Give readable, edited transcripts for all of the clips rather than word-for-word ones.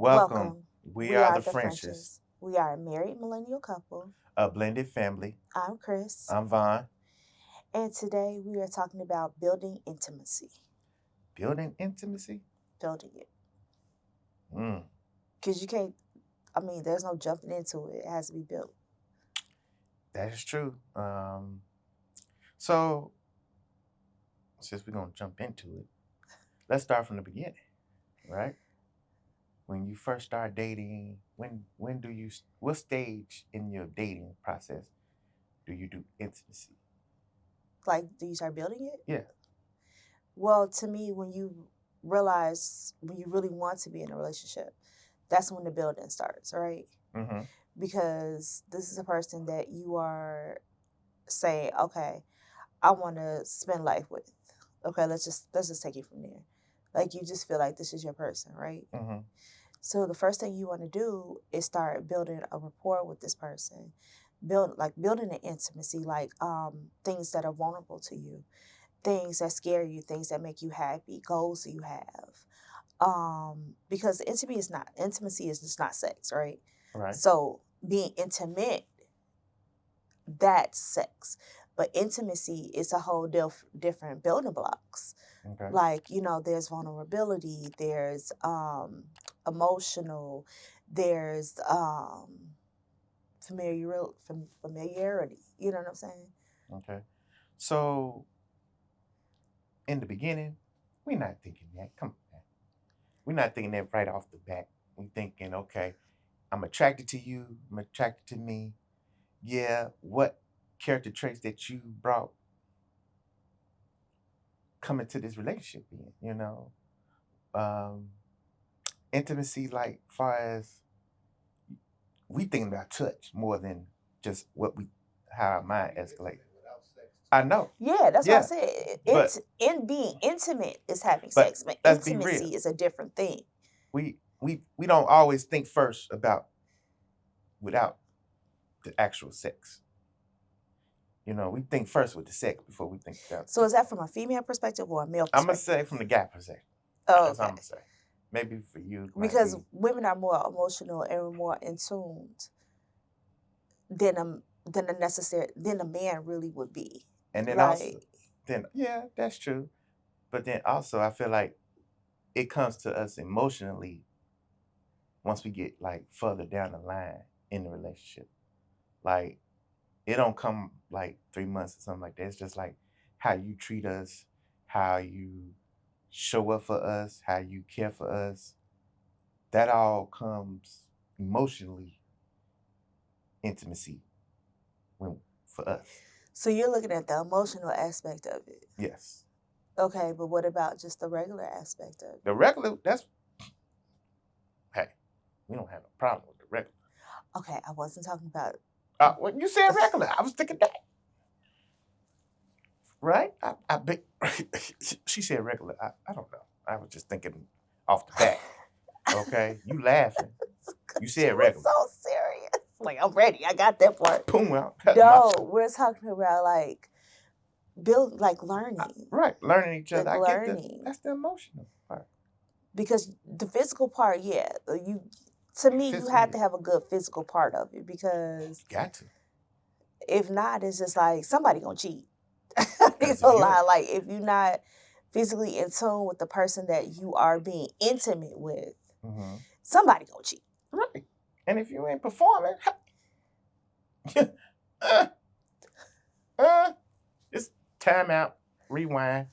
Welcome. Welcome. We We are are the the Frenches, Frenches. We are a married millennial couple. a blended family. I'm Chris, I'm Vaughn. and today we are talking about building intimacy. Building intimacy? Building it. Mm, Because you can't, there's no jumping into it. It has to be built. that is true. So, since we're going to jump into it, let's start from the beginning, right? When you first start dating, when do you, what stage in your dating process do you do intimacy? Like, do you start building it? Yeah. Well, to me, when you realize when you really want to be in a relationship, that's when the building starts, right? Mm-hmm. Because this is a person that you are saying, okay, I want to spend life with. Okay, let's just take it from there. Like you just feel like this is your person, right? Mm-hmm. So the first thing you want to do is start building a rapport with this person, building an intimacy, like things that are vulnerable to you, things that scare you, things that make you happy, goals that you have. Because intimacy is just not sex, right? Right. So being intimate, that's sex. But intimacy is a whole different building blocks. Okay. Like, there's vulnerability, there's emotional, there's familiarity. You know what I'm saying? Okay. So, in the beginning, we're not thinking that. Come on, man. We're not thinking that right off the bat. We're thinking, okay, I'm attracted to you. I'm attracted to me. Yeah, what character traits that you brought coming to this relationship in, Um, intimacy, like far as we thinking about touch more than just how our mind escalates. I know. Yeah, that's what I Yeah, said. but In being intimate is having but sex, but let's be real. intimacy is a different thing. We don't always think first about without the actual sex. We think first with the sex before we think about So is that from a female perspective or a male I'm gonna perspective? say from the guy perspective. Oh, That's what I'm okay. gonna say. Maybe for you it might Because be, women are more emotional and more in tune than a man really would be. and then also, Like, then yeah, that's true. But then also, I feel like it comes to us emotionally once we get like further down the line in the relationship. Like it don't come like 3 months or something like that. It's just like how you treat us, how you show up for us, how you care for us. That all comes emotionally intimacy when for us. so you're looking at the emotional aspect of it. Yes. Okay, but what about just the regular aspect of it? The regular, that's hey, we don't have a problem with the regular. Okay, I wasn't talking about. When you said regular, I was thinking that. Right? I bet she said regular. I don't know. I was just thinking off the bat. Okay, you laughing? You She said was regular. so serious. Like, I'm ready. I got that part. Boom out. No, we're talking about like learning. Right, learning each other. Like I get learning. that's the emotional part. Because the physical part, yeah, to me, you Physical, have yeah. to have a good physical part of it because Got to. if not, it's just like somebody gonna cheat. Because It's if a you lie. ain't Like if you're not physically in tune with the person that you are being intimate with, mm-hmm. somebody gonna cheat. Right, and if you ain't performing, uh, it's time out, rewind.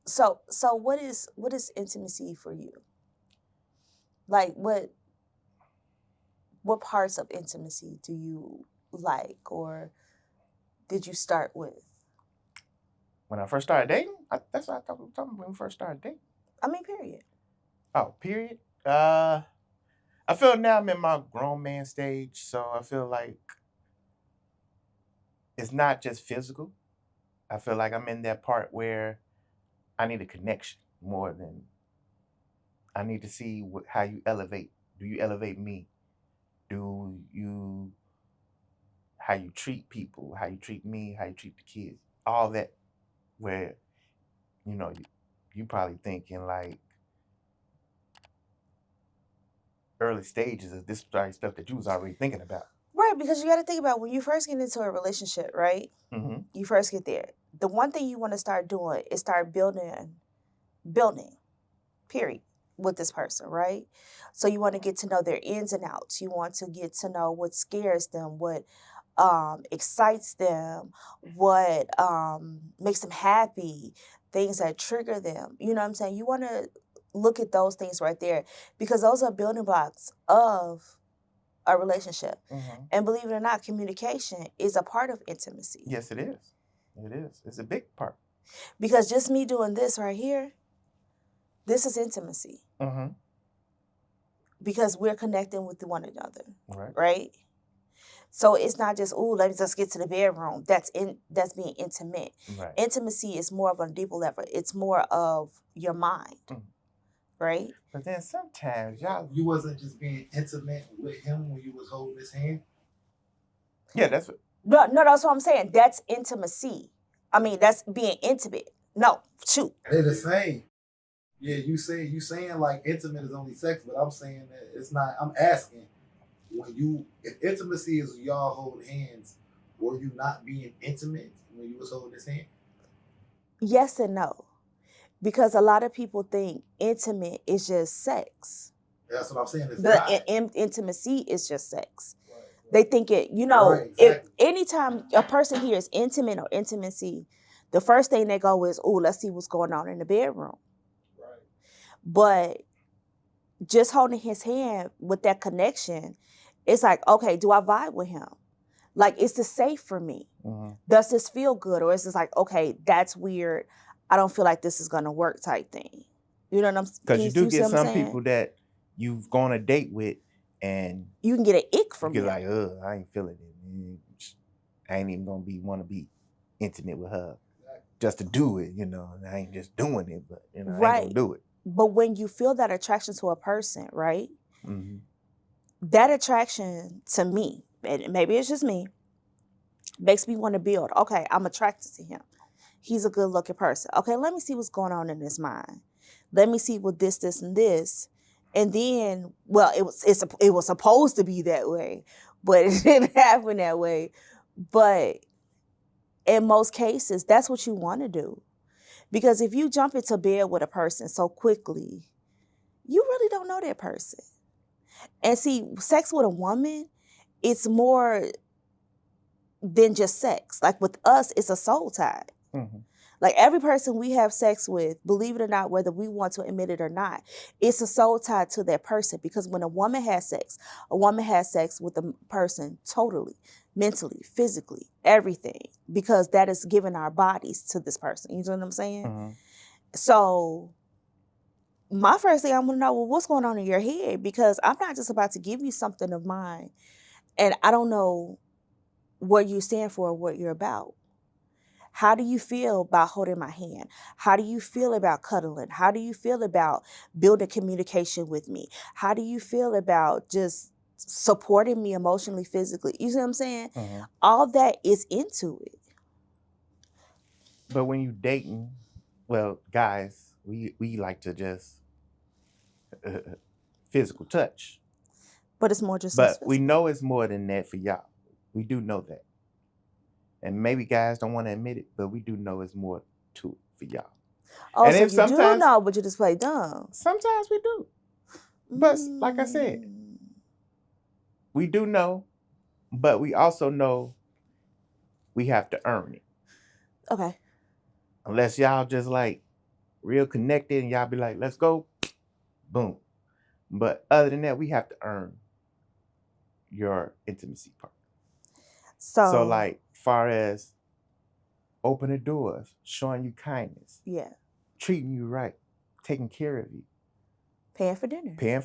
So what is intimacy for you? Like what parts of intimacy do you like or did you start with? When I first started dating, that's what I thought we were talking about when we first started dating. Period. Oh, period. I feel now I'm in my grown man stage, so I feel like it's not just physical. I feel like I'm in that part where I need a connection more than I need to see how you elevate. Do you elevate me? Do you how you treat people? How you treat me? How you treat the kids? All that. Where you know you probably thinking like early stages of this type of stuff that you was already thinking about. Right, because you got to think about when you first get into a relationship, right? Mm-hmm. You first get there. The one thing you want to start doing is start building, period, with this person, right? So you want to get to know their ins and outs. You want to get to know what scares them, what excites them, what makes them happy, things that trigger them. You know what I'm saying? You want to look at those things right there because those are building blocks of a relationship. Mm-hmm. And believe it or not, communication is a part of intimacy. Yes, it is. It is. It's a big part. Because just me doing this right here, this is intimacy. Mm-hmm. Because we're connecting with one another, Right. right? So it's not just, ooh, let me just get to the bedroom. That's being intimate. Right. Intimacy is more of a deeper level. It's more of your mind, right? But then sometimes y'all, You wasn't just being intimate with him when you was holding his hand. yeah, that's what. No, that's what I'm saying. That's intimacy. I mean, that's being intimate. No, shoot. They're the same. Yeah, you saying like intimate is only sex, but I'm saying that it's not. I'm asking if intimacy is y'all hold hands, were you not being intimate when you was holding his hand? Yes and no. Because a lot of people think intimate is just sex. That's what I'm saying. It's But not. intimacy is just sex. Right. They think it, Right, if exactly. anytime a person hears intimate or intimacy, the first thing they go is, oh, let's see what's going on in the bedroom. Right. But just holding his hand with that connection, it's like, okay, do I vibe with him? Like, is this safe for me? Mm-hmm. Does this feel good? Or is this like, okay, that's weird. I don't feel like this is going to work type thing. You know what I'm saying? Because you do get some people that you've gone on a date with and you can get an ick from you're them. like, I ain't feeling it. I ain't even going to want to be intimate with her just to do it, I ain't just doing it, but, I ain't going to do it. But when you feel that attraction to a person, right? Mm-hmm. That attraction to me, and maybe it's just me, makes me want to build. Okay, I'm attracted to him. He's a good looking person. Okay, let me see what's going on in his mind. Let me see what this, and this. And then, well, it was supposed to be that way, but it didn't happen that way. But in most cases, that's what you want to do. Because if you jump into bed with a person so quickly, you really don't know that person. And see, sex with a woman, it's more than just sex. Like with us, it's a soul tie. Mm-hmm. Like every person we have sex with, believe it or not, whether we want to admit it or not, it's a soul tie to that person. Because when a woman has sex with a person totally, mentally, physically, everything. Because that is giving our bodies to this person. You know what I'm saying? Mm-hmm. So my first thing I want to know, well, what's going on in your head? Because I'm not just about to give you something of mine and I don't know what you stand for or what you're about. How do you feel about holding my hand? How do you feel about cuddling? How do you feel about building communication with me? How do you feel about just supporting me emotionally, physically? You see what I'm saying? Mm-hmm. All that is into it. But when you dating, well, guys, we like to just physical touch. But it's more just But we know it's more than that for y'all. We do know that. And maybe guys don't want to admit it, but we do know it's more to it for y'all. Oh, and so you do know, but you just play dumb. Sometimes we do. But like I said, we do know, but we also know we have to earn it. Okay. Unless y'all just like real connected and y'all be like, let's go, boom. But other than that, we have to earn your intimacy part. So like far as opening doors, showing you kindness, treating you right, taking care of you, paying for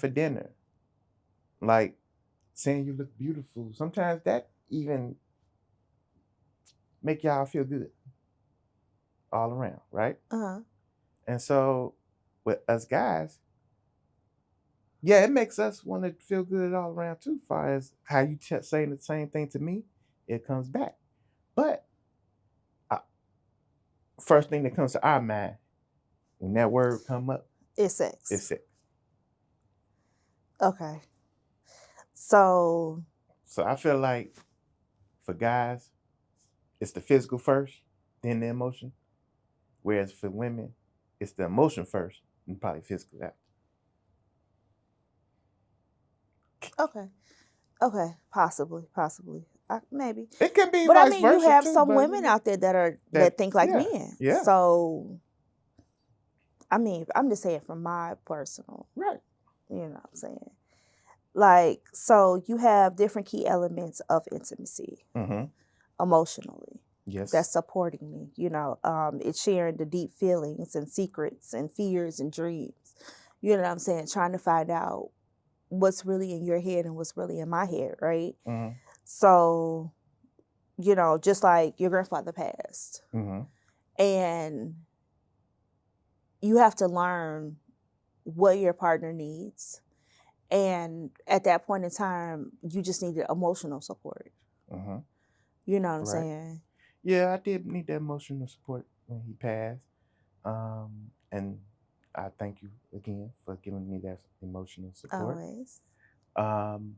dinner, like saying you look beautiful. Sometimes that even make y'all feel good all around, right? And so with us guys, yeah, it makes us want to feel good all around too. Far as how you saying the same thing to me, it comes back. But first thing that comes to our mind when that word come up, it's sex. It's sex. Okay. So So I feel like for guys, it's the physical first, then the emotion. Whereas for women, it's the emotion first and probably physical after. okay, possibly, maybe. It can be But I vice mean, you versa have too, some but women out there that that think like yeah, men. yeah, So I mean, I'm just saying from my personal, right. you know what I'm saying? Like, so you have different key elements of intimacy Mm-hmm. emotionally that's Yes. supporting me. It's sharing the deep feelings and secrets and fears and dreams. You know what I'm saying? Trying to find out what's really in your head and what's really in my head, right? Mm-hmm. So, just like your grandfather passed, Mm-hmm. and you have to learn what your partner needs. And at that point in time, you just needed emotional support. Mm-hmm. You know what I'm Right. saying? Yeah, I did need that emotional support when he passed. And I thank you again for giving me that emotional support. Always. Um,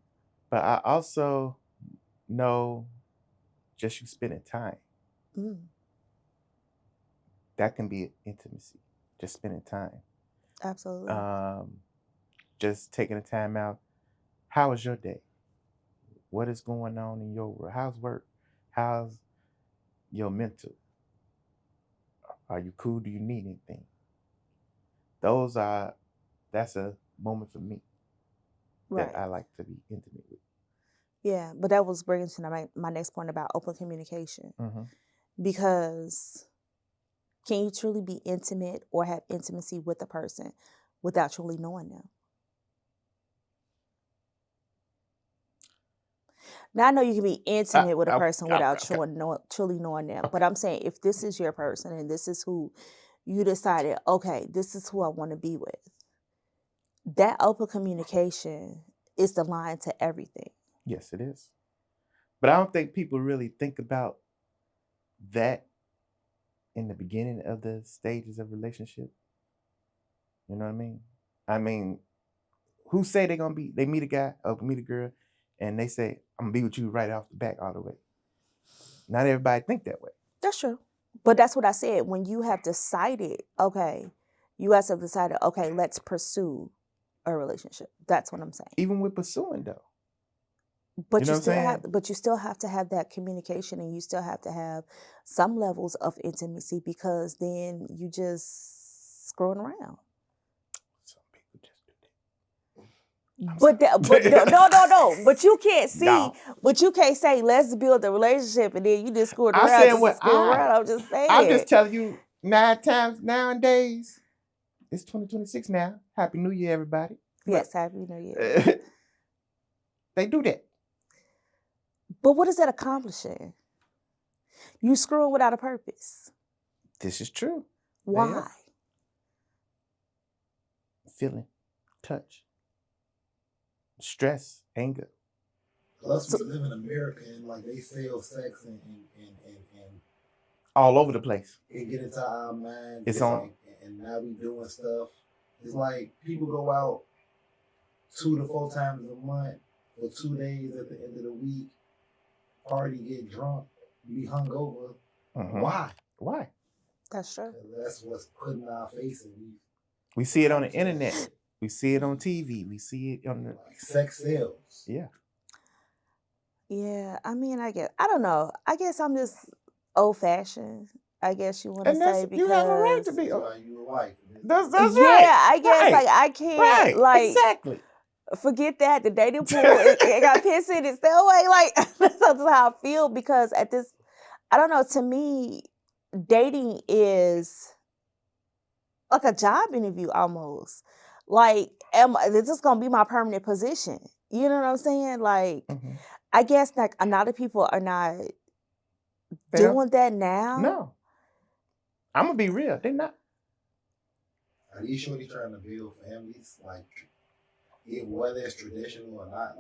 but I also know just you spending time, Mm, that can be intimacy. Just spending time. absolutely. Um, just taking the time out. How was your day? What is going on in your world? How's work? How's your mental? Are you cool? Do you need anything? Those are that's a moment for me that Right. I like to be intimate with. Yeah. But that was bringing to my next point about open communication. Mm-hmm. Because can you truly be intimate or have intimacy with a person without truly knowing them? Now I know you can be intimate with a person without Okay. truly knowing them, Okay. but I'm saying if this is your person and this is who you decided, okay, this is who I want to be with, that open communication is the line to everything. Yes, it is. But I don't think people really think about that in the beginning of the stages of relationship. You know what I mean? I mean, who say they meet a guy or meet a girl and they say, I'm gonna be with you right off the back all the way. Not everybody think that way. That's true. But that's what I said. When you have decided, okay, you guys have decided, okay, let's pursue a relationship. That's what I'm saying. Even with pursuing though. You But know you what I'm still have saying? but you still have to have that communication and you still have to have some levels of intimacy because then you just screwing around. Some people just do that. I'm But no, sorry. no, no, no. But you can't see, No. but you can't say let's build a relationship and then you just screwing I'm around saying just to what screw around. I'm just I'm saying. just telling you 9 times nowadays. It's 2026 now. Happy New Year, everybody. But Yes, Happy New Year. they do that. But what is that accomplishing? You screwing without a purpose. This is true. They Why? are feeling, touch, stress, anger, Plus, So we live in America and like they sell sex and all over the place. it get into our minds. It's on. And now we doing stuff. It's like people go out 2 to 4 times a month for 2 days at the end of the week, party, get drunk, be hungover. Mm-hmm. Why? Why? that's true. 'Cause that's what's put in our face, and We see it on the internet. We see it on TV. We see it on the like sex sells. yeah. Yeah, I mean, I don't know. I guess I'm just old fashioned. I guess you want to And that's say you have a right to because be. That's why you a wife. That's yeah, right. I guess Right. like I can't Right. like Exactly. forget that the dating pool it got piss in it. Stay away. Like that's how I feel because at this, I don't know. To me, dating is like a job interview almost. Like, is this gonna be my permanent position? You know what I'm saying? Like, Mm-hmm. I guess like a lot of people are not They don't. doing that now. No. I'm gonna be real. They're not. Are you sure they trying to build families? Like, whether it's traditional or not,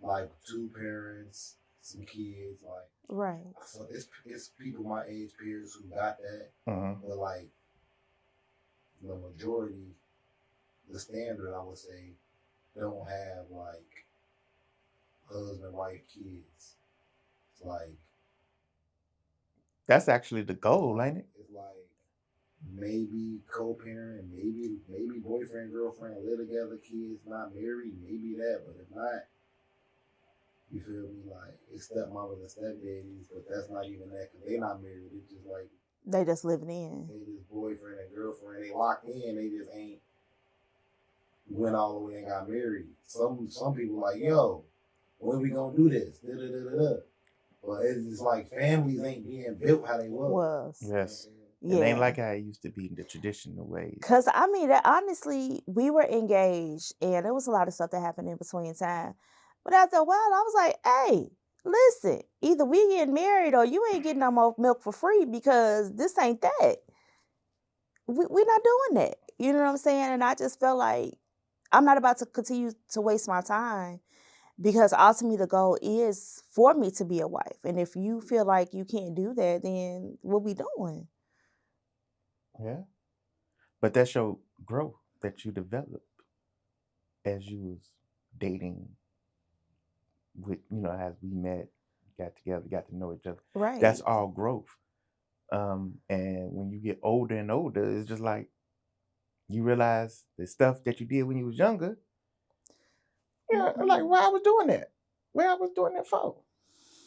like 2 parents, some kids, like. Right. So it's people my age peers who got that, Mm-hmm. but like the majority, the standard I would say, don't have like husband, wife, kids. It's like That's actually the goal, ain't it? it's like maybe co-parent, maybe boyfriend, girlfriend, live together, kids, not married, maybe that, but if not, you feel me? Like it's stepmamas and stepdaddies, but that's not even that because they not married. It's just like They just living in. they just boyfriend and girlfriend. They locked in. They just ain't went all the way and got married. Some people like, yo, when we gonna do this? Da, da, da, da, da. But it's just like families ain't being built how they was. Yes. Yeah. It ain't like how it used to be in the traditional ways. Cause I mean, honestly, we were engaged, and there was a lot of stuff that happened in between time. But after a while, I was like, "Hey, listen, either we getting married or you ain't getting no more milk for free because this ain't that. We're not doing that." You know what I'm saying? And I just felt like I'm not about to continue to waste my time because ultimately the goal is for me to be a wife. And if you feel like you can't do that, then what we doing? Yeah. But that's your growth that you developed as you was dating with, as we met, got together, got to know each other. Right. That's all growth. And when you get older and older, it's just like you realize the stuff that you did when you was younger. Yeah, like why I was doing that. Where I was doing that for.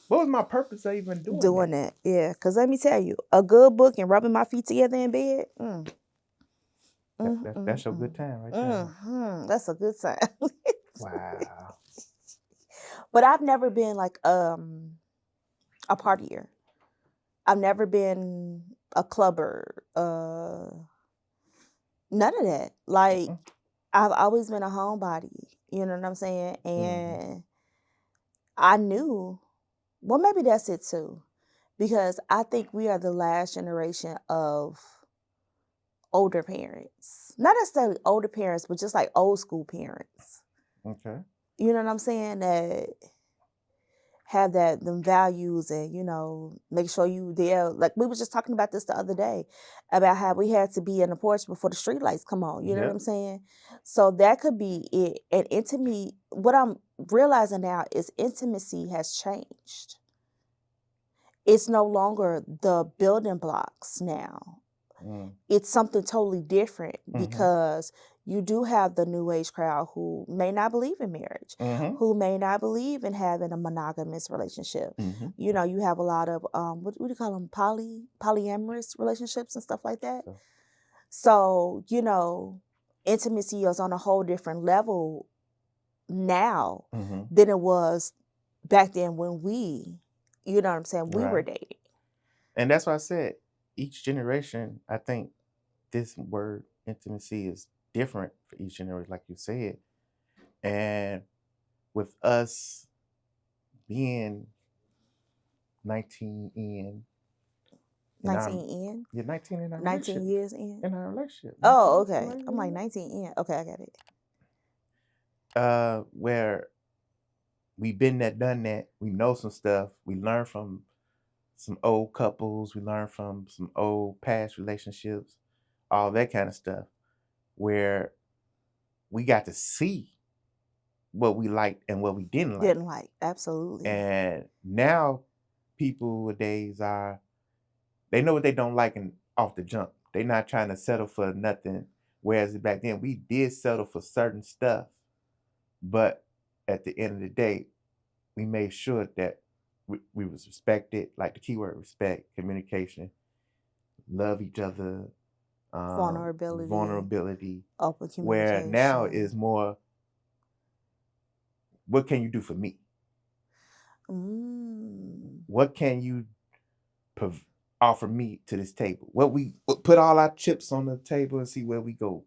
What was my purpose of even doing that? Yeah. Because let me tell you, a good book and rubbing my feet together in bed, That's your good time right there. that's a good time. Wow. But I've never been like a partier. I've never been a clubber. None of that. Like I've always been a homebody. You know what I'm saying? And I knew. Well, maybe that's it too, because I think we are the last generation of older parents. Not necessarily older parents, but just like old school parents. Okay. You know what I'm saying? That have them values and, make sure you there. Like we were just talking about this the other day about how we had to be in the porch before the street lights come on. You know what I'm saying? So that could be it. And intimacy, what I'm realizing now is intimacy has changed. It's no longer the building blocks now. It's something totally different because you do have the new age crowd who may not believe in marriage, who may not believe in having a monogamous relationship. You have a lot of what do you call them, polyamorous relationships and stuff like that. So intimacy is on a whole different level now than it was back then when we, you know what I'm saying, we were dating. And that's why I said each generation, I think this word intimacy is different for each generation, like you said. And with us being 19 in 19 in? Yeah, 19 in our 19 years in? In our relationship. Oh, okay. I'm like 19 in. Okay, I got it. Where we've been there, done that. We know some stuff. We learn from some old couples. We learn from some old past relationships, all that kind of stuff, where we got to see what we liked and what we didn't like. Absolutely. And now people nowadays they know what they don't like and off the jump. They're not trying to settle for nothing. Whereas back then we did settle for certain stuff. But at the end of the day, we made sure that we was respected, like the keyword respect, communication, love each other, vulnerability, open communication. Where now is more, what can you do for me? What can you offer me to this table? What we put all our chips on the table and see where we go.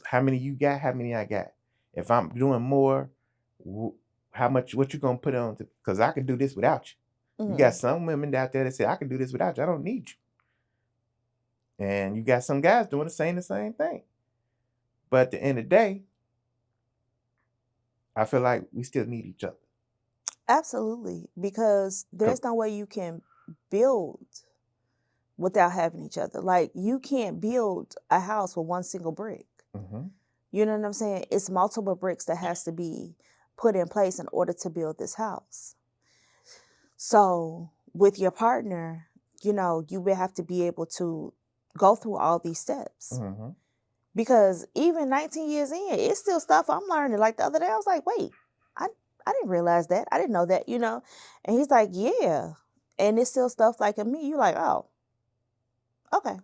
How many you got? How many I got? If I'm doing more, what you gonna put on? Because I can do this without you. You got some women out there that say I can do this without you. I don't need you. And you got some guys doing the same thing. But at the end of the day, I feel like we still need each other. Absolutely, because there's no way you can build without having each other. Like you can't build a house with one single brick. You know what I'm saying? It's multiple bricks that has to be put in place in order to build this house. So with your partner, you know, you will have to be able to go through all these steps. Mm-hmm. Because even 19 years in, it's still stuff I'm learning. Like the other day, I was like, wait, I didn't realize that. I didn't know that, you know? And he's like, yeah. And it's still stuff like in me. You like, oh, okay,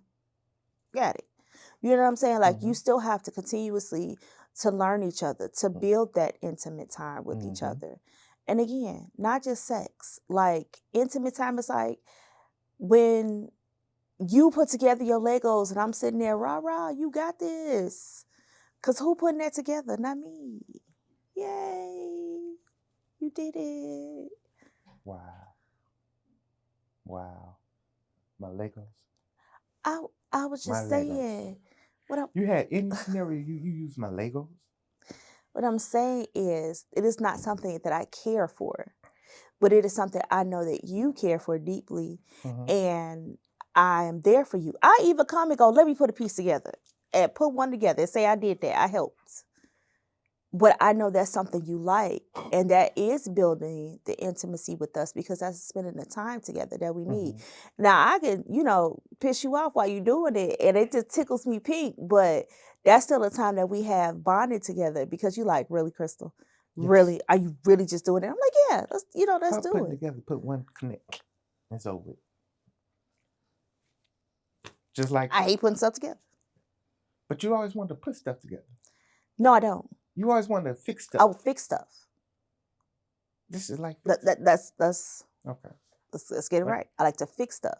got it. You know what I'm saying? Like you still have to continuously to learn each other, to build that intimate time with each other. And again, not just sex. Like intimate time is like when you put together your Legos and I'm sitting there, rah, rah, you got this. Because who putting that together? Not me. Yay. You did it. Wow. Wow. My Legos. I was just My Legos. saying. You had any scenario you use my Legos? What I'm saying is, it is not something that I care for, but it is something I know that you care for deeply, and I am there for you. I even come and go, let me put a piece together and put one together and say I did that. I helped. But I know that's something you like, and that is building the intimacy with us because that's spending the time together that we need. Now, I can, you know, piss you off while you're doing it, and it just tickles me pink, but that's still a time that we have bonded together because you like, really, Crystal? Yes. Really? Are you really just doing it? I'm like, yeah, let's do put it. Together, put one connect. It's over. Just like I hate putting stuff together. But you always want to put stuff together. No, I don't. You always want to fix stuff. I will fix stuff. This is like that's okay. Let's get it right. I like to fix stuff.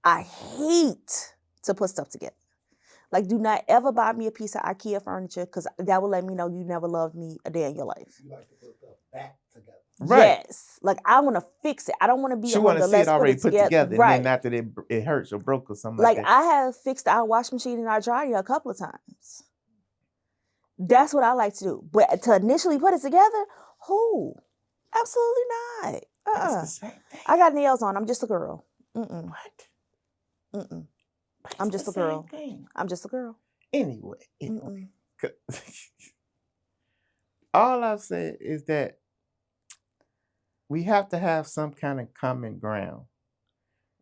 I hate to put stuff together. Like, do not ever buy me a piece of IKEA furniture because that will let me know you never loved me a day in your life. You like to put stuff back together. Right. Yes. Like, I want to fix it. I don't want to be She want to see it already put together, right. And then after it hurts or broke or something like that. I have fixed our washing machine and our dryer a couple of times. That's what I like to do. But to initially put it together, who? Absolutely not. That's the same thing. I got nails on. I'm just a girl. What? I'm just a girl. I'm just a girl. Anyway. All I've said is that we have to have some kind of common ground.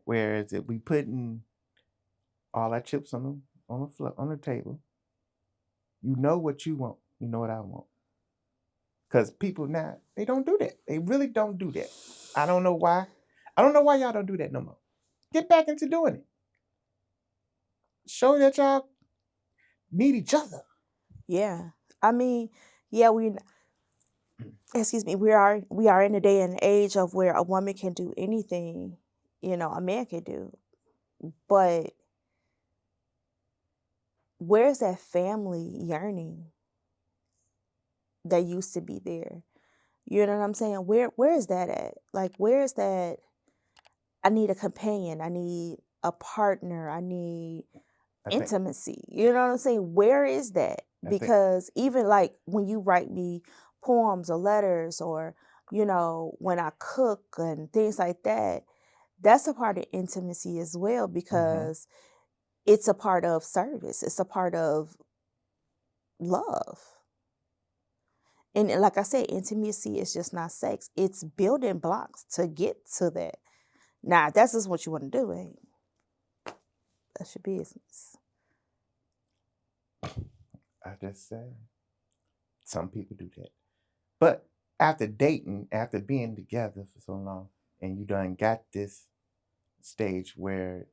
Whereas if we putting all our chips on the table, you know what you want. You know what I want. Because people now, they don't do that. They really don't do that. I don't know why. I don't know why y'all don't do that no more. Get back into doing it. Show that y'all need each other. Yeah. I mean, yeah, we are in a day and age of where a woman can do anything, you know, a man can do. But where's that family yearning that used to be there? You know what I'm saying? Where is that at? Like, where is that? I need a companion. I need a partner. I need intimacy. You know what I'm saying? Where is that? Because even like when you write me poems or letters or, you know, when I cook and things like that, that's a part of intimacy as well because it's a part of service. It's a part of love. And like I said, intimacy is just not sex. It's building blocks to get to that. Now, if that's just what you want to do, hey, that's your business. I just say some people do that. But after dating, after being together for so long, and you done got this stage where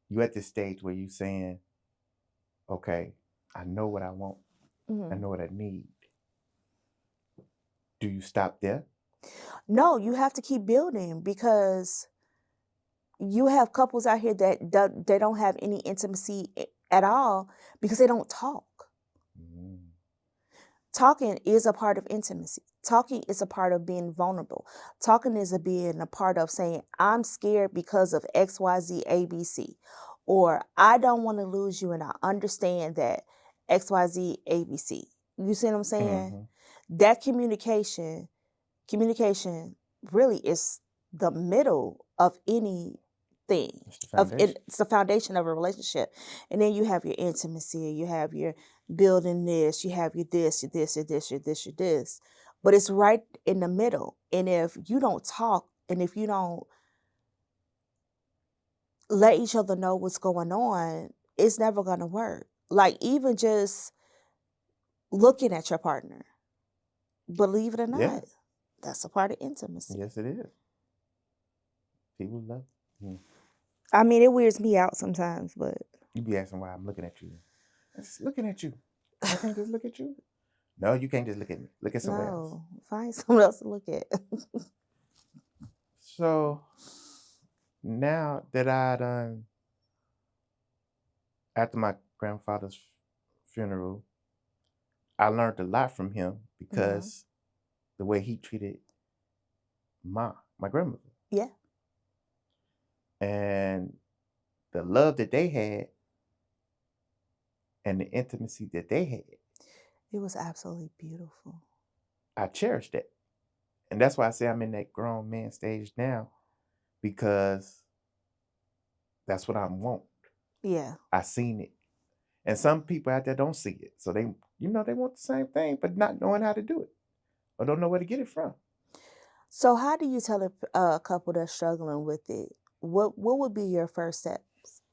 you at this stage where you saying, okay, I know what I want. I know what I need. Do you stop there? No, you have to keep building because you have couples out here that they don't have any intimacy at all because they don't talk. Talking is a part of intimacy. Talking is a part of being vulnerable. Talking is being a part of saying, I'm scared because of XYZ ABC. Or I don't want to lose you and I understand that XYZ ABC. You see what I'm saying? That communication really is the middle of any thing It's the foundation. it's the foundation of a relationship. And then you have your intimacy, you have your building this, you have your this, your this, your this, your this, your this. But it's right in the middle. And if you don't talk and if you don't let each other know what's going on, it's never going to work. Like even just looking at your partner, believe it or Yeah. not, that's a part of intimacy. Yes, it is. People love. I mean, it weirds me out sometimes, but You be asking why I'm looking at you. I'm just looking at you. I can't just look at you. No, you can't just look at me. Look at somewhere else. no, find someone else to look at. So now that I done, after my grandfather's funeral, I learned a lot from him because the way he treated my grandmother. Yeah. And the love that they had and the intimacy that they had, It was absolutely beautiful. I cherished that. And that's why I say I'm in that grown man stage now, because that's what I want. Yeah. I seen it. And some people out there don't see it. So they want the same thing, but not knowing how to do it or don't know where to get it from. So how do you tell a couple that's struggling with it? What would be your first steps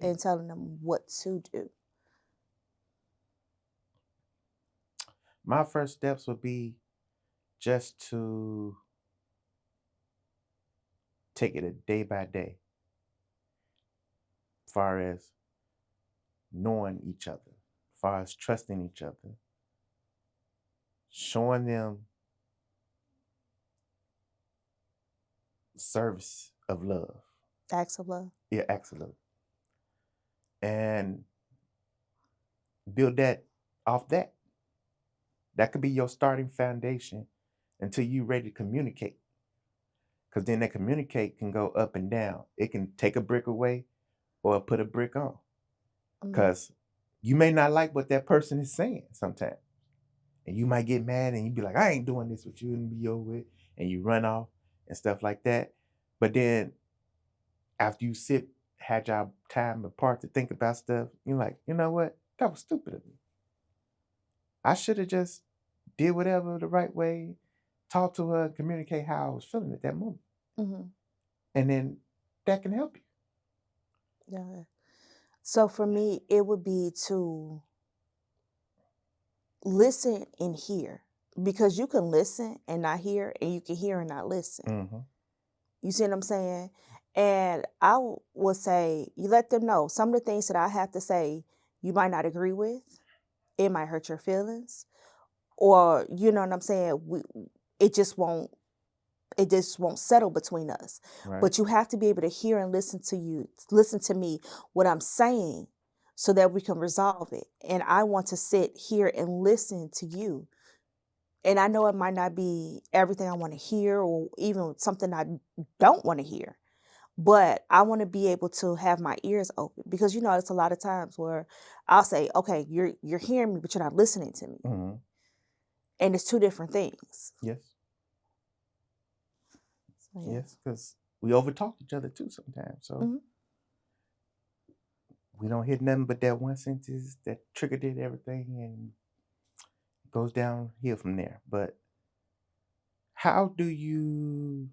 in telling them what to do? My first steps would be just to take it a day by day, as far as knowing each other, as far as trusting each other, showing them service of love. Acts of love. Yeah, acts of love. And build that off that. That could be your starting foundation until you're ready to communicate. Because then that communicate can go up and down. It can take a brick away or put a brick on. Because you may not like what that person is saying sometimes. And you might get mad and you be like, I ain't doing this with you, and be over it. And you run off and stuff like that. But then after you had your time apart to think about stuff, you're like, you know what? That was stupid of me. I should have just did whatever the right way, talk to her, communicate how I was feeling at that moment. Mm-hmm. And then that can help you. Yeah. So for me, it would be to listen and hear, because you can listen and not hear, and you can hear and not listen. Mm-hmm. You see what I'm saying? And I would say you let them know some of the things that I have to say you might not agree with. It might hurt your feelings, or you know what I'm saying. It just won't settle between us. Right. But you have to be able to hear and listen to me what I'm saying, so that we can resolve it. And I want to sit here and listen to you. And I know it might not be everything I want to hear, or even something I don't want to hear. But I want to be able to have my ears open, because it's a lot of times where I'll say, okay, you're hearing me, but you're not listening to me. Mm-hmm. And it's two different things. Yes. So, yeah. Yes, because we overtalk each other too sometimes. So we don't hit nothing but that one sentence that triggered everything, and it goes downhill from there. But how do you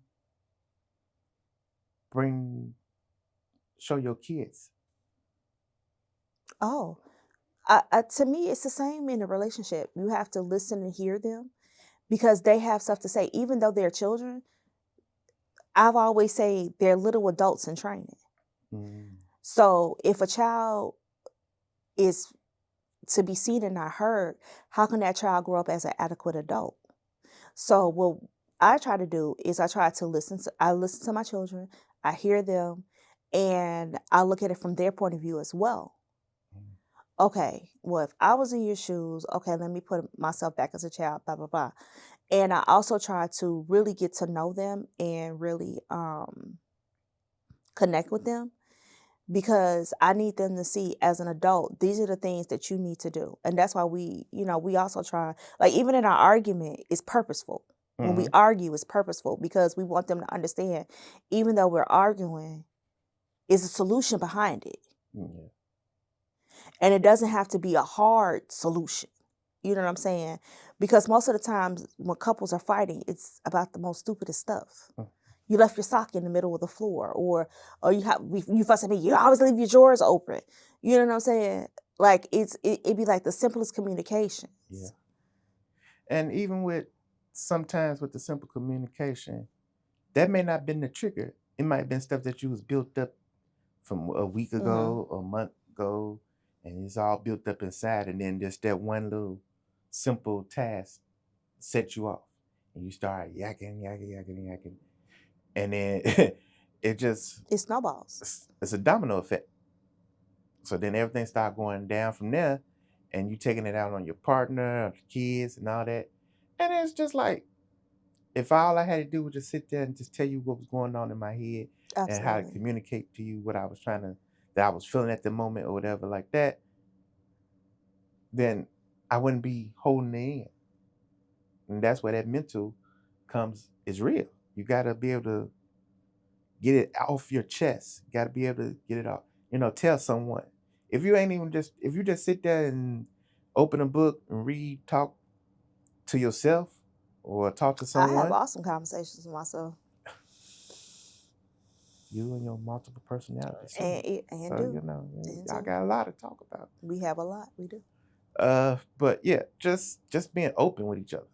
show your kids? Oh, to me, it's the same in a relationship. You have to listen and hear them, because they have stuff to say. Even though they're children, I've always say they're little adults in training. So if a child is to be seen and not heard, how can that child grow up as an adequate adult? So what I try to do is I listen to my children, I hear them, and I look at it from their point of view as well. Okay, well, if I was in your shoes, okay, let me put myself back as a child, blah, blah, blah. And I also try to really get to know them and really connect with them, because I need them to see as an adult, these are the things that you need to do. And that's why we also try, like even in our argument, it's purposeful. When we argue, it's purposeful, because we want them to understand, even though we're arguing, is a solution behind it. Yeah. And it doesn't have to be a hard solution. You know what I'm saying? Because most of the times when couples are fighting, it's about the most stupidest stuff. Mm. You left your sock in the middle of the floor, or you fuss at me. You always leave your drawers open. You know what I'm saying? Like it'd be like the simplest communications. Yeah. And even with sometimes with the simple communication, that may not have been the trigger. It might have been stuff that you was built up from a week ago or a month ago, and it's all built up inside, and then just that one little simple task set you off, and you start yakking, and then It snowballs. it's a domino effect. So then everything start going down from there, and you taking it out on your partner, or the kids, and all that, and it's just like, if all I had to do was just sit there and just tell you what was going on in my head and how to Absolutely. communicate to you what I was that I was feeling at the moment or whatever like that, then I wouldn't be holding it in. And that's where that mental is real. You got to be able to get it off your chest. You got to be able to get it off. Tell someone. If you just sit there and open a book and read, talk to yourself or talk to I someone. have awesome conversations with myself. You and your multiple personalities. And So, do. y'all got a lot to talk about. We have a lot. We do. But yeah, just being open with each other.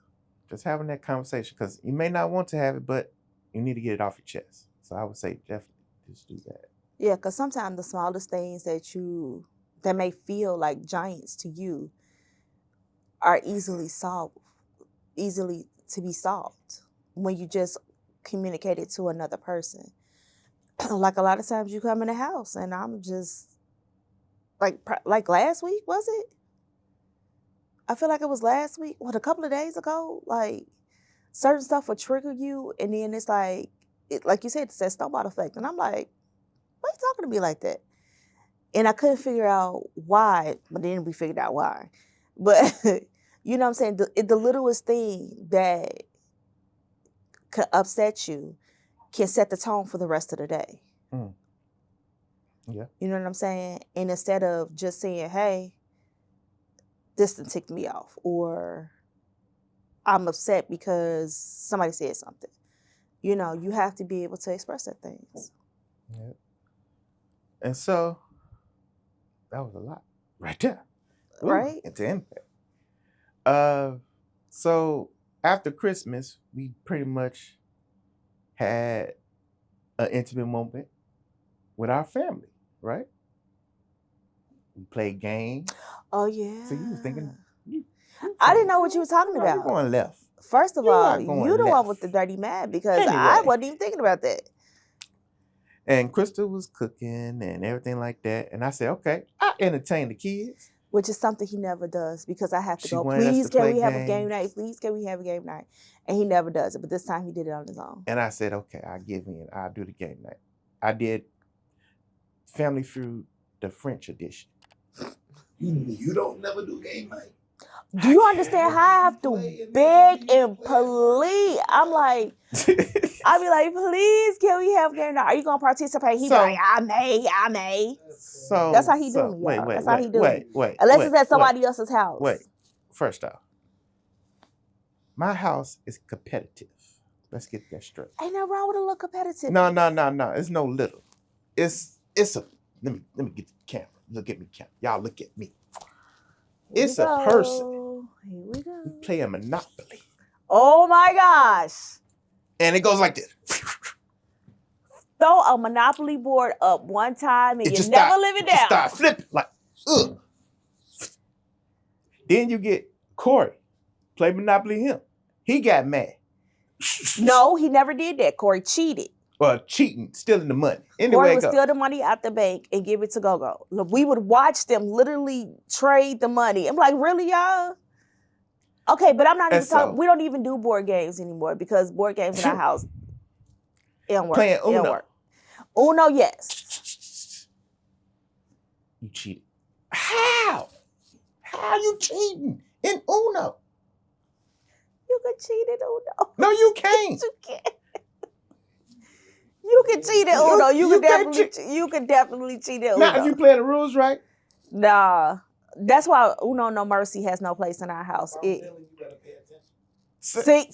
Just having that conversation. Because you may not want to have it, but you need to get it off your chest. So I would say definitely just do that. Yeah, because sometimes the smallest things that may feel like giants to you are easily to be solved when you just communicate it to another person. Like a lot of times you come in the house and I'm just like last week, was it? I feel like it was last week. What, a couple of days ago? Like certain stuff will trigger you, and then it's like you said, it's that snowball effect. And I'm like, why are you talking to me like that? And I couldn't figure out why, but then we figured out why. But you know what I'm saying? The littlest thing that could upset you can set the tone for the rest of the day. Mm. Yeah. You know what I'm saying? And instead of just saying, hey, this done ticked me off, or I'm upset because somebody said something. You have to be able to express that things. Yeah. And so that was a lot right there. Ooh, right? Into impact. So after Christmas, we pretty much had an intimate moment with our family, right? We played games. Oh yeah. So you was thinking, I didn't know what you were talking you're about. going left. First of You all, are going you the one left. with the dirty mad, because I Anyway. wasn't even thinking about that. And Crystal was cooking and everything like that. And I said, okay, I entertain the kids. Which is something he never does, because I have to She go, wanted us please, to can play we have a game games. night? Please, can we have a game night? And he never does it. But this time he did it on his own. And I said, okay, I'll give in. I'll do the game night. I did Family Feud, the French edition. You don't never do game night. Do you understand how I have to beg and plead? I'm like, I be like, please, can we have game night? Are you gonna participate? He be like, I may. So that's how he do me, y'all. That's how he do me. Unless it's at somebody else's house. Wait, first off, my house is competitive. Let's get that straight. Ain't nothing wrong with a little competitive. No. It's no little. It's a. Let me get the camera. Look at me, camera. Y'all look at me. It's a person. Here we go. We play a Monopoly. Oh my gosh. And it goes like this. Throw a Monopoly board up one time and you never live it down. Start flipping like, ugh. Then you get Corey. Play Monopoly him. He got mad. No, he never did that. Corey cheated. Well, cheating, stealing the money. Anyway, Corey would steal the money out the bank and give it to Go-Go. Look, we would watch them literally trade the money. I'm like, really, y'all? Okay, but I'm not even talking. We don't even do board games anymore, because board games in our house, it don't work. Playing Uno. It don't work. Uno, yes. You cheated. How? How you cheating in Uno? You can cheat in Uno. No, you can't. You can't. You can cheat at Uno. You can You can definitely cheat at Uno. Not if you play the rules right. Nah. That's why Uno No Mercy has no place in our house. I'm telling you, better pay attention.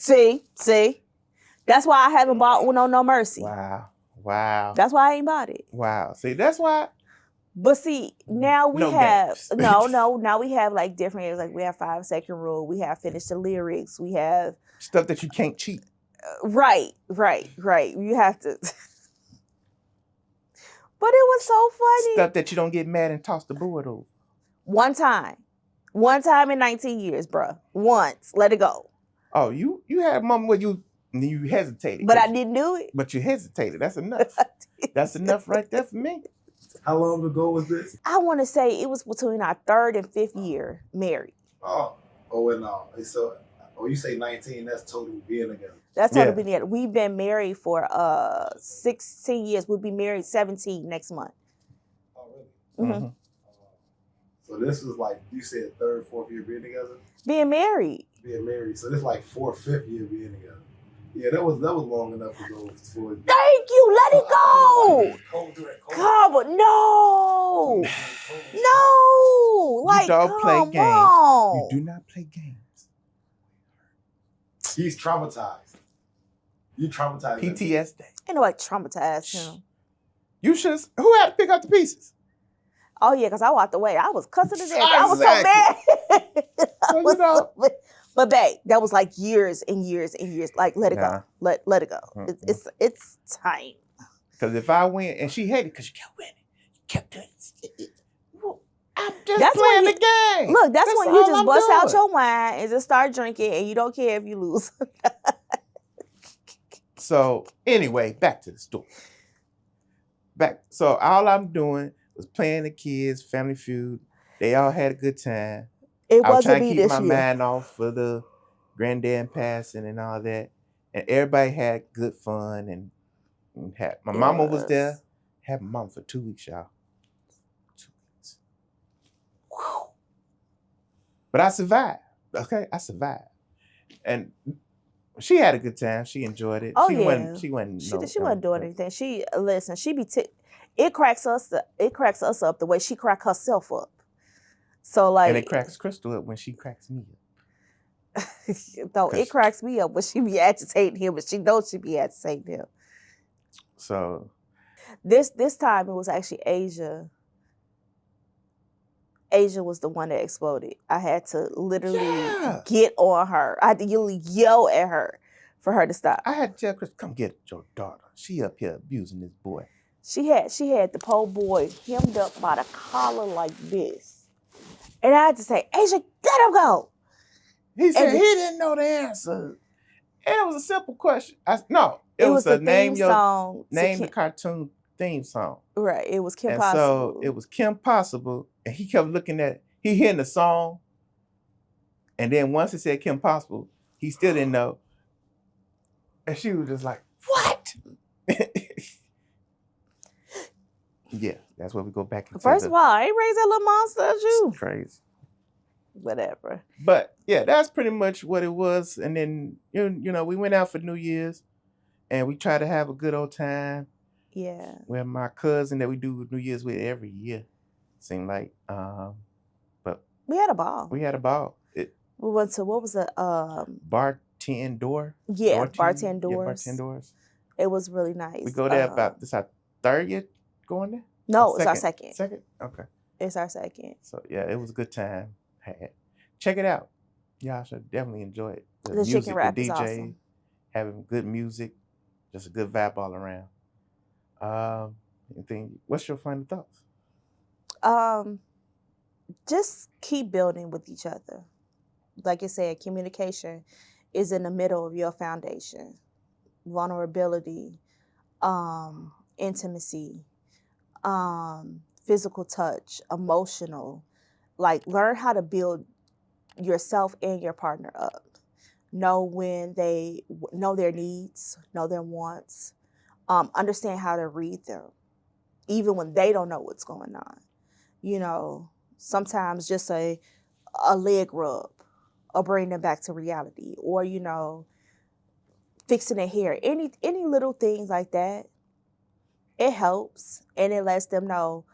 See. That's why I haven't bought Uno No Mercy. Wow. That's why I ain't bought it. Wow. See, that's why. But see, now we No have games. now we have like different areas. Like we have 5-second rule. We have finish the lyrics. We have Stuff that you can't cheat. right. You have to. But it was so funny. Stuff that you don't get mad and toss the board over. One time in 19 years, bruh. Once, let it go. Oh, you had a moment where you hesitated. But I didn't do it. But you hesitated. That's enough. That's enough right there for me. How long ago was this? I want to say it was between our 3rd and 5th year married. So, you say 19, that's total being together. That's totally been it. We've been married for 16 years. We'll be married 17 next month. Oh, really? Mm-hmm. So this was like, you said 3rd, 4th year being together? Being married. So this like 4th, 5th year being together. Yeah, that was long enough to go for. Thank you. Let it go. Come on. No. Like, you don't play come games. on. You do not play games. He's traumatized. You traumatized. PTSD. Ain't nobody traumatized him. You should. Who had to pick up the pieces? Oh yeah, because I walked away. I was cussing to death. I was so mad. But babe, that was like years and years and years. Like let it go. Let it go. Mm-hmm. It's time. Because if I win, and she hated because you kept winning, you kept doing it. I'm just that's playing the game. Look, that's when you just bust out your wine and just start drinking, and you don't care if you lose. So anyway, back to the story. So all I'm doing was playing the kids, Family Feud. They all had a good time. I was trying to keep my mind off for the granddad passing and all that, and everybody had good fun and had. My mama was there. Had my mom for 2 weeks, y'all. 2 weeks. Whew. But I survived. Okay, I survived, and she had a good time. She enjoyed it. Oh she yeah. She wasn't doing anything. She be. It cracks us. It cracks us up the way she crack herself up. So like, and it cracks Crystal up when she cracks me up. No, it cracks me up when she be agitating him, but she knows she be agitating him. So this time it was actually Asia. Asia was the one that exploded. I had to literally get on her. I had to literally yell at her for her to stop. I had to tell Chris, come get your daughter. She up here abusing this boy. She had the poor boy hemmed up by the collar like this. And I had to say, Asia, let him go. He said he didn't know the answer. And it was a simple question. It was a name the cartoon theme song. Right. It was Kim Possible. So it was Kim Possible. And he kept looking at it. He hearing the song. And then once it said Kim Possible, he still didn't know. And she was just like, what? Yeah, that's where we go back into. First of all, I ain't raised that little monster as you. It's crazy. Whatever. But yeah, that's pretty much what it was. And then you know, we went out for New Year's and we tried to have a good old time. Yeah. With my cousin that we do New Year's with every year. Seemed like but we had a ball. We went to what was it? Bartendor. Yeah, Bartendors. Yeah, Bartendors. It was really nice. We go there about this our 3rd year going there? No, it's our second. Second? Okay. It's our second. So yeah, it was a good time. Check it out. Y'all should definitely enjoy it. The music, chicken wrap is awesome. Having good music, just a good vibe all around. What's your final thoughts? Just keep building with each other. Like I said, communication is in the middle of your foundation. Vulnerability, intimacy, physical touch, emotional. Like, learn how to build yourself and your partner up. Know when they know their needs, know their wants, understand how to read them, even when they don't know what's going on. You know, sometimes just a leg rub or bring them back to reality, or, you know, fixing their hair, any little things like that. it helps, and it lets them know,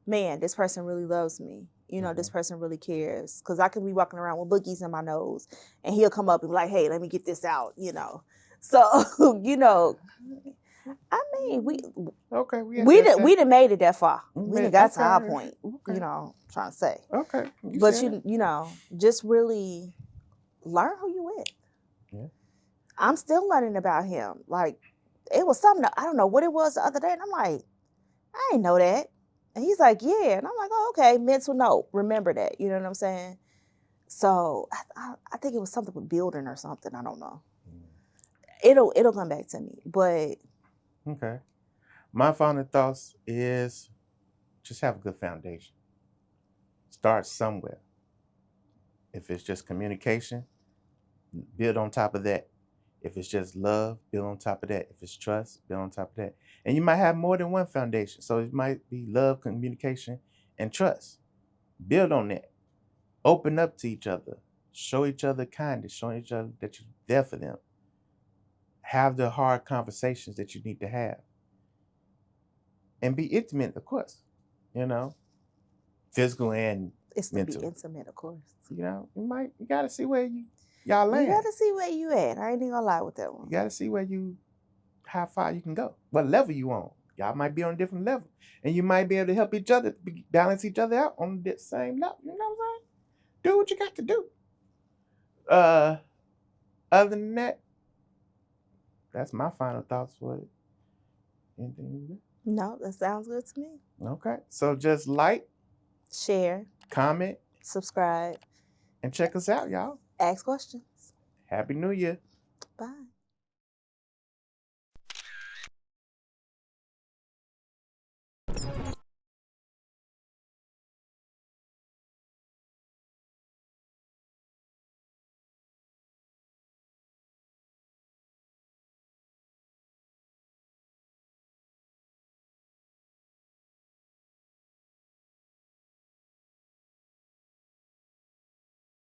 man, this person really loves me. You know, this person really cares. Because I could be walking around with boogies in my nose, and he'll come up and be like, hey, let me get this out, you know. So, you know, I mean, we Okay, we done made it that far. We done got to our okay, point, you know, trying to say. Okay. But you know, just really learn who you with. Yeah. I'm still learning about him. Like, it was something, I don't know what it was the other day, and I'm like, I didn't know that. And he's like, yeah. And I'm like, oh, okay, mental note. Remember that. You know what I'm saying? So I think it was something with building or something. I don't know. It'll come back to me. But okay. My final thoughts is just have a good foundation. Start somewhere. If it's just communication, build on top of that. If it's just love, build on top of that. If it's trust, build on top of that. And you might have more than one foundation. So it might be love, communication, and trust. Build on that. Open up to each other. Show each other kindness. Show each other that you're there for them. Have the hard conversations that you need to have. And be intimate, of course. You know, physical and it's to mental. be intimate, of course. You know, you gotta see where y'all land. You gotta see where you at. I ain't even gonna lie with that one. You gotta see how far you can go. What level you on. Y'all might be on a different level. And you might be able to help each other, balance each other out on the same level. You know what I'm saying? Do what you got to do. Other than that, that's my final thoughts for it. Anything you do? No, that sounds good to me. Okay. So just like, share, comment, subscribe, and check us out, y'all. ask questions. Happy New Year. Bye.